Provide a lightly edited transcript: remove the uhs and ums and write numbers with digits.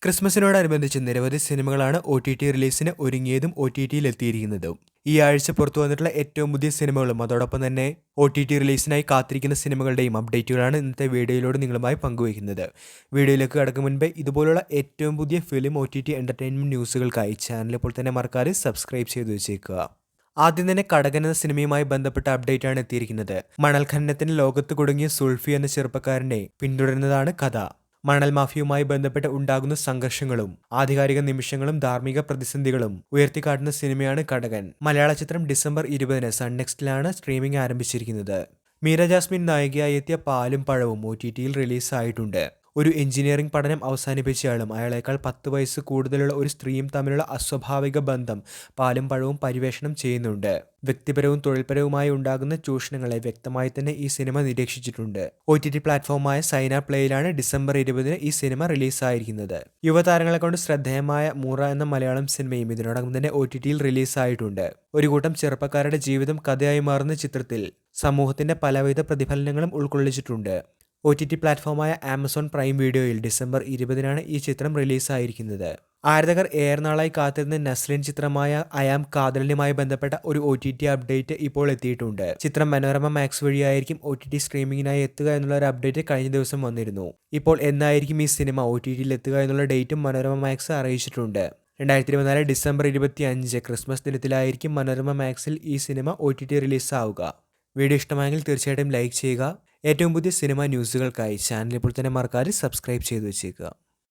ക്രിസ്മസിനോടനുബന്ധിച്ച് നിരവധി സിനിമകളാണ് OTT റിലീസിന് ഒരുങ്ങിയതും OTTയിൽ എത്തിയിരിക്കുന്നതും. ഈ ആഴ്ച പുറത്തു വന്നിട്ടുള്ള ഏറ്റവും പുതിയ സിനിമകളും അതോടൊപ്പം തന്നെ OTT റിലീസിനായി കാത്തിരിക്കുന്ന സിനിമകളുടെയും അപ്ഡേറ്റുകളാണ് ഇന്നത്തെ വീഡിയോയിലൂടെ നിങ്ങളുമായി പങ്കുവയ്ക്കുന്നത്. വീഡിയോയിലേക്ക് കടക്കും മുൻപേ ഇതുപോലുള്ള ഏറ്റവും പുതിയ ഫിലിം OTT എന്റർടൈൻമെന്റ് ന്യൂസുകൾക്കായി ചാനൽ ഇപ്പോൾ തന്നെ മറക്കാതെ സബ്സ്ക്രൈബ് ചെയ്തു വെച്ചേക്കുക. ആദ്യം തന്നെ കടകൻ എന്ന സിനിമയുമായി ബന്ധപ്പെട്ട അപ്ഡേറ്റ് ആണ് എത്തിയിരിക്കുന്നത്. മണൽ ഖനനത്തിന് ലോകത്ത് കുടുങ്ങിയ സുൽഫി എന്ന ചെറുപ്പക്കാരനെ പിന്തുടരുന്നതാണ് കഥ. മണൽ മാഫിയുമായി ബന്ധപ്പെട്ട് ഉണ്ടാകുന്ന സംഘർഷങ്ങളും ആധികാരിക നിമിഷങ്ങളും ധാർമ്മിക പ്രതിസന്ധികളും ഉയർത്തിക്കാട്ടുന്ന സിനിമയാണ് കടകൻ. മലയാള ചിത്രം ഡിസംബർ 20 സൺ നെക്സ്റ്റിലാണ് സ്ട്രീമിംഗ് ആരംഭിച്ചിരിക്കുന്നത്. മീര ജാസ്മിൻ നായികയായി എത്തിയ പാലും പഴവും OTTയിൽ റിലീസായിട്ടുണ്ട്. ഒരു എഞ്ചിനീയറിംഗ് പഠനം അവസാനിപ്പിച്ചയാളും അയാളേക്കാൾ 10 വയസ്സ് കൂടുതലുള്ള ഒരു സ്ത്രീയും തമ്മിലുള്ള അസ്വാഭാവിക ബന്ധം പാലും പഴവും പരിവേഷണം ചെയ്യുന്നുണ്ട്. വ്യക്തിപരവും തൊഴിൽപരവുമായി ഉണ്ടാകുന്ന ചൂഷണങ്ങളെ വ്യക്തമായി തന്നെ ഈ സിനിമ നിരീക്ഷിച്ചിട്ടുണ്ട്. OTT പ്ലാറ്റ്ഫോമായ സൈന പ്ലേയിലാണ് ഡിസംബർ 20 ഈ സിനിമ റിലീസായിരിക്കുന്നത്. യുവതാരങ്ങളെ കൊണ്ട് ശ്രദ്ധേയമായ മൂറ എന്ന മലയാളം സിനിമയും ഇതിനോടകം തന്നെ OTTയിൽ റിലീസായിട്ടുണ്ട്. ഒരു കൂട്ടം ചെറുപ്പക്കാരുടെ ജീവിതം കഥയായി മാറുന്ന ചിത്രത്തിൽ സമൂഹത്തിന്റെ പലവിധ പ്രതിഫലനങ്ങളും ഉൾക്കൊള്ളിച്ചിട്ടുണ്ട്. OTT പ്ലാറ്റ്ഫോമായ ആമസോൺ പ്രൈം വീഡിയോയിൽ ഡിസംബർ 20 ഈ ചിത്രം റിലീസായിരിക്കുന്നത്. ആരാധകർ ഏറെ നാളായി കാത്തിരുന്ന നസ്ലിൻ ചിത്രമായ അയാം കാതലിനുമായി ബന്ധപ്പെട്ട ഒരു OTT അപ്ഡേറ്റ് ഇപ്പോൾ എത്തിയിട്ടുണ്ട്. ചിത്രം മനോരമ മാക്സ് വഴിയായിരിക്കും OTT സ്ട്രീമിംഗിനായി എത്തുക എന്നുള്ള ഒരു അപ്ഡേറ്റ് കഴിഞ്ഞ ദിവസം വന്നിരുന്നു. ഇപ്പോൾ എന്നായിരിക്കും ഈ സിനിമ OTTയിൽ എത്തുക എന്നുള്ള ഡേറ്റും മനോരമ മാക്സ് അറിയിച്ചിട്ടുണ്ട്. 2024 ഡിസംബർ 25 ക്രിസ്മസ് ദിനത്തിലായിരിക്കും മനോരമ മാക്സിൽ ഈ സിനിമ OTT റിലീസാവുക. വീഡിയോ ഇഷ്ടമായെങ്കിൽ തീർച്ചയായിട്ടും ലൈക്ക് ചെയ്യുക. ഏറ്റവും പുതിയ സിനിമ ന്യൂസുകൾക്കായി ചാനൽ ഇപ്പോൾ തന്നെ മറക്കാതെ സബ്സ്ക്രൈബ് ചെയ്തു വെച്ചേക്കുക.